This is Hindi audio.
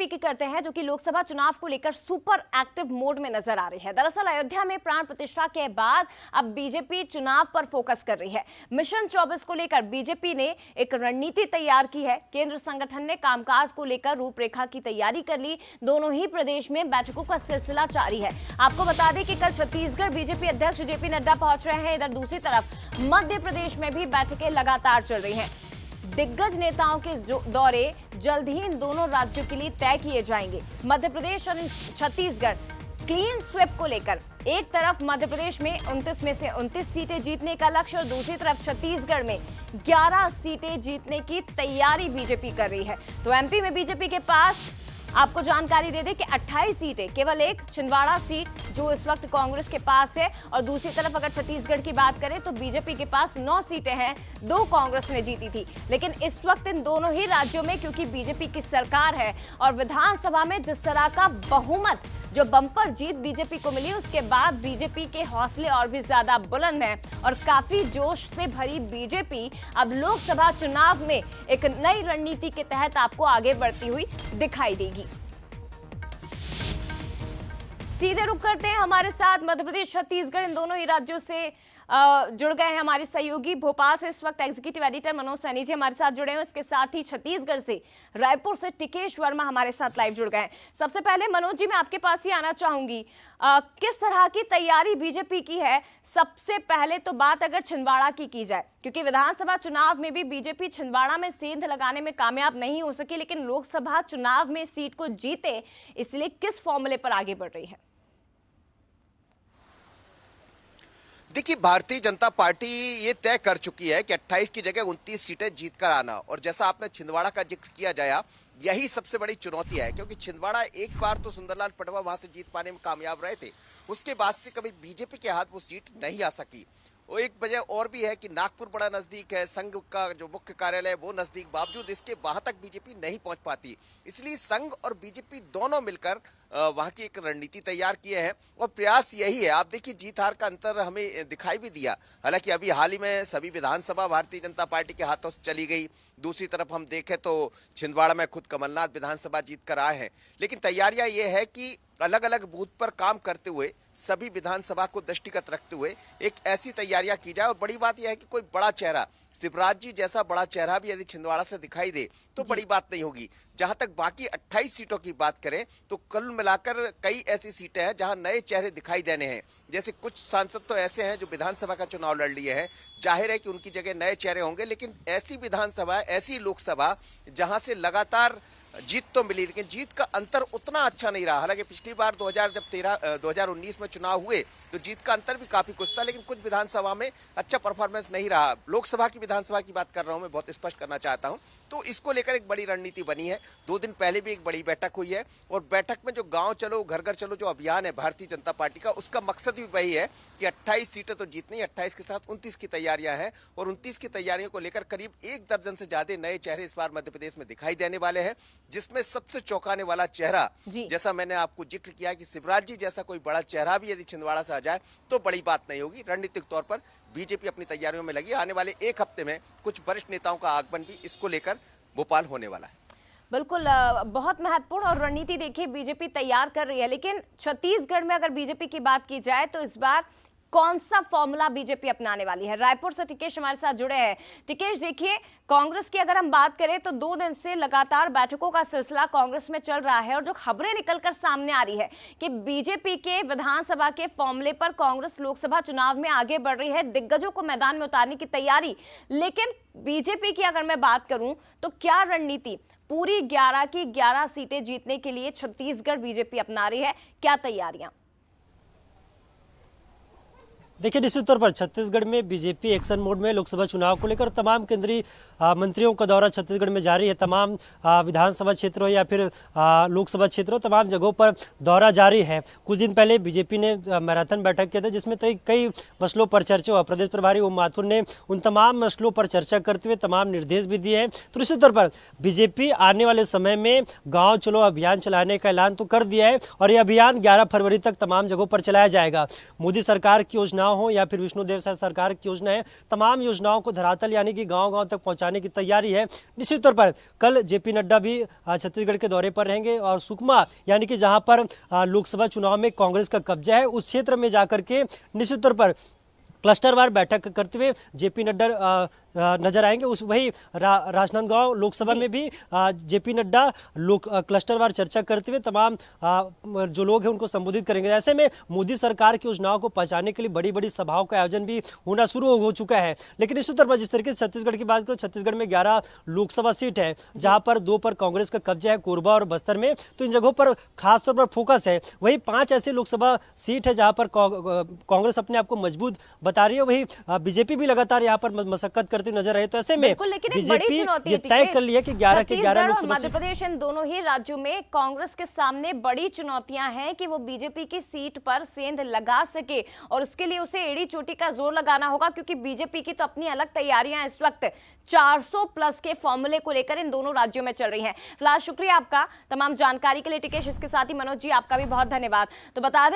बीजेपी की करते हैं, जो कि लोकसभा चुनाव को लेकर सुपर एक्टिव मोड में नजर आ रही है। दरअसल अयोध्या में प्राण प्रतिष्ठा के बाद अब बीजेपी चुनाव पर फोकस कर रही है। मिशन 24 को लेकर बीजेपी ने एक रणनीति तैयार की है। केंद्र संगठन ने कामकाज को लेकर रूपरेखा की तैयारी कर ली। दोनों ही प्रदेश में बैठकों का सिलसिला जारी है। आपको बता दें कि कल छत्तीसगढ़ बीजेपी अध्यक्ष जेपी नड्डा पहुंच रहे हैं। इधर दूसरी तरफ मध्य प्रदेश में भी बैठकें लगातार चल रही हैं। दिग्गज नेताओं के दौरे जल्द ही इन दोनों राज्यों के लिए तय किए जाएंगे। मध्य प्रदेश और छत्तीसगढ़ क्लीन स्वीप को लेकर एक तरफ मध्य प्रदेश में 29 में से 29 सीटें जीतने का लक्ष्य और दूसरी तरफ छत्तीसगढ़ में 11 सीटें जीतने की तैयारी बीजेपी कर रही है। तो एमपी में बीजेपी के पास आपको जानकारी दे दें कि 28 सीटें, केवल एक छिंदवाड़ा सीट जो इस वक्त कांग्रेस के पास है, और दूसरी तरफ अगर छत्तीसगढ़ की बात करें तो बीजेपी के पास 9 सीटें हैं, 2 कांग्रेस ने जीती थी। लेकिन इस वक्त इन दोनों ही राज्यों में क्योंकि बीजेपी की सरकार है और विधानसभा में जिस तरह का बहुमत, जो बम्पर जीत बीजेपी को मिली, उसके बाद बीजेपी के हौसले और भी ज्यादा बुलंद हैं और काफी जोश से भरी बीजेपी अब लोकसभा चुनाव में एक नई रणनीति के तहत आपको आगे बढ़ती हुई दिखाई देगी। सीधे रुक करते हैं हमारे साथ मध्य प्रदेश छत्तीसगढ़ इन दोनों ही राज्यों से जुड़ गए हैं हमारे सहयोगी। भोपाल से इस वक्त एग्जीक्यूटिव एडिटर मनोज सैनी जी हमारे साथ जुड़े हैं। इसके साथ ही छत्तीसगढ़ से रायपुर से टिकेश वर्मा हमारे साथ लाइव जुड़ गए हैं। सबसे पहले मनोज जी, मैं आपके पास ही आना चाहूंगी, किस तरह की तैयारी बीजेपी की है? सबसे पहले तो बात अगर छिंदवाड़ा की जाए, क्योंकि विधानसभा चुनाव में भी बीजेपी छिंदवाड़ा में सेंध लगाने में कामयाब नहीं हो सकी, लेकिन लोकसभा चुनाव में सीट को जीते, इसलिए किस फॉर्मूले पर आगे बढ़ रही है? देखिए, भारतीय जनता पार्टी ये तय कर चुकी है कि 28 की जगह 29 सीटें जीत कर आना, और जैसा आपने छिंदवाड़ा का जिक्र किया जाया, यही सबसे बड़ी चुनौती है, क्योंकि छिंदवाड़ा एक बार तो सुंदरलाल पटवा वहां से जीत पाने में कामयाब रहे थे, उसके बाद से कभी बीजेपी के हाथ वो सीट नहीं आ सकी। वो एक वजह और भी है कि नागपुर बड़ा नजदीक है, संघ का जो मुख्य कार्यालय है वो नजदीक, बावजूद इसके वहां तक बीजेपी नहीं पहुंच पाती। इसलिए संघ और बीजेपी दोनों मिलकर वहां की एक रणनीति तैयार किए हैं और प्रयास यही है। आप देखिए, जीत हार का अंतर हमें दिखाई भी दिया। हालांकि अभी हाल ही में सभी विधानसभा भारतीय जनता पार्टी के हाथों से चली गई। दूसरी तरफ हम देखें तो छिंदवाड़ा में खुद कमलनाथ विधानसभा जीत कर आए हैं, लेकिन तैयारियां ये है कि अलग अलग बूथ पर काम करते हुए, सभी विधानसभा को दृष्टिगत रखते हुए एक ऐसी तैयारियां की जाए। और बड़ी बात यह है कि कोई बड़ा चेहरा, शिवराज जी जैसा बड़ा चेहरा भी यदि छिंदवाड़ा से दिखाई दे तो बड़ी बात नहीं होगी। जहां तक बाकी 28 सीटों की बात करें तो कुल मिलाकर कई ऐसी सीटें हैं जहां नए चेहरे दिखाई देने हैं। जैसे कुछ सांसद तो ऐसे हैं जो विधानसभा का चुनाव लड़ लिए हैं, जाहिर है कि उनकी जगह नए चेहरे होंगे, लेकिन ऐसी विधानसभा, ऐसी लोकसभा जहां से लगातार जीत तो मिली, लेकिन जीत का अंतर उतना अच्छा नहीं रहा। हालांकि पिछली बार 2019 में चुनाव हुए तो जीत का अंतर भी काफी कुछ था, लेकिन कुछ विधानसभा में अच्छा परफॉर्मेंस नहीं रहा। लोकसभा की विधानसभा की बात कर रहा हूं, मैं बहुत स्पष्ट करना चाहता हूं। तो इसको लेकर एक बड़ी रणनीति बनी है। 2 दिन पहले भी एक बड़ी बैठक हुई है, और बैठक में जो गांव चलो घर घर चलो जो अभियान है भारतीय जनता पार्टी का, उसका मकसद भी वही है कि 28 सीटें तो जीतनी, 28 के साथ 29 की तैयारियां हैं, और 29 की तैयारियों को लेकर करीब 1 दर्जन से ज्यादा नए चेहरे इस बार मध्य प्रदेश में दिखाई देने वाले हैं, जिसमें सबसे चौंकाने वाला चेहरा, जैसा मैंने आपको जिक्र किया कि शिवराज जी जैसा कोई बड़ा चेहरा भी यदि छिंदवाड़ा से आ जाए तो बड़ी बात नहीं होगी। रणनीतिक तौर पर बीजेपी अपनी तैयारियों में लगी। आने वाले 1 हफ्ते में कुछ वरिष्ठ नेताओं का आगमन भी इसको लेकर भोपाल होने वाला है। बिल्कुल, बहुत महत्वपूर्ण और रणनीति देखिए बीजेपी तैयार कर रही है। लेकिन छत्तीसगढ़ में अगर बीजेपी की बात की जाए तो इस बार कौन सा फॉर्मूला बीजेपी अपनाने वाली है? रायपुर से टिकेश हमारे साथ जुड़े हैं। टिकेश, देखिए, कांग्रेस की अगर हम बात करें तो 2 दिन से लगातार बैठकों का सिलसिला कांग्रेस में चल रहा है, और जो खबरें निकलकर सामने आ रही है कि बीजेपी के विधानसभा के फॉर्मूले पर कांग्रेस लोकसभा चुनाव में आगे बढ़ रही है, दिग्गजों को मैदान में उतारने की तैयारी। लेकिन बीजेपी की अगर मैं बात करूं तो क्या रणनीति पूरी 11 की 11 सीटें जीतने के लिए छत्तीसगढ़ बीजेपी अपना रही है? क्या तैयारियां? देखिए, निश्चित तौर पर छत्तीसगढ़ में बीजेपी एक्शन मोड में लोकसभा चुनाव को लेकर तमाम केंद्रीय मंत्रियों का दौरा छत्तीसगढ़ में जारी है। तमाम विधानसभा क्षेत्र हो या फिर लोकसभा क्षेत्र हो, तमाम जगहों पर दौरा जारी है। कुछ दिन पहले बीजेपी ने मैराथन बैठक किया था, जिसमें कई मसलों पर चर्चा हुआ। प्रदेश प्रभारी ओम माथुर ने उन तमाम मसलों पर चर्चा करते हुए तमाम निर्देश भी दिए हैं। तो निश्चित तौर पर बीजेपी आने वाले समय में गाँव चलो अभियान चलाने का ऐलान तो कर दिया है, और यह अभियान 11 फरवरी तक तमाम जगहों पर चलाया जाएगा। मोदी सरकार की योजना योजनाओं हो या फिर विष्णुदेव साय सरकार की योजना है, तमाम योजनाओं को धरातल यानी कि गांव-गांव तक पहुंचाने की तैयारी है। निश्चित तौर पर कल जेपी नड्डा भी छत्तीसगढ़ के दौरे पर रहेंगे और सुकमा यानी कि जहां पर लोकसभा चुनाव में कांग्रेस का कब्जा है, उस क्षेत्र में जाकर के निश्चित तौर पर क्लस्टरवार बैठक करते हुए जेपी नड्डा नजर आएंगे। उस वही राजनांदगांव लोकसभा में भी जेपी नड्डा क्लस्टरवार चर्चा करते हुए तमाम जो लोग हैं उनको संबोधित करेंगे। ऐसे में मोदी सरकार की योजनाओं को पहुंचाने के लिए बड़ी बड़ी सभाओं का आयोजन भी होना शुरू हो चुका है। लेकिन इसी तरह जिस तरीके से छत्तीसगढ़ की बात करो, छत्तीसगढ़ में 11 लोकसभा सीट है जहां पर 2 पर कांग्रेस का कब्जा है, कोरबा और बस्तर में, तो इन जगहों पर खासतौर पर फोकस है। वही 5 ऐसी लोकसभा सीट है जहां पर कांग्रेस अपने आप को मजबूत बता रही है, वही बीजेपी भी लगातार यहाँ पर मशक्कत करती नजर आई। तो ऐसे में बीजेपी ये तय कर लिया कि 11 के 11 लोकसभा मध्य प्रदेश इन दोनों ही राज्यों में कांग्रेस के सामने बड़ी चुनौतियां हैं कि वो बीजेपी की सीट पर सेंध लगा सके और उसके लिए उसे एड़ी चोटी का जोर लगाना होगा, क्योंकि बीजेपी की तो अपनी अलग तैयारियां इस वक्त 400 प्लस के फॉर्मूले को लेकर इन दोनों राज्यों में चल रही हैं। फिलहाल शुक्रिया आपका तमाम जानकारी के लिए टिकेश। इसके साथ ही मनोज जी आपका भी बहुत धन्यवाद। तो बता दें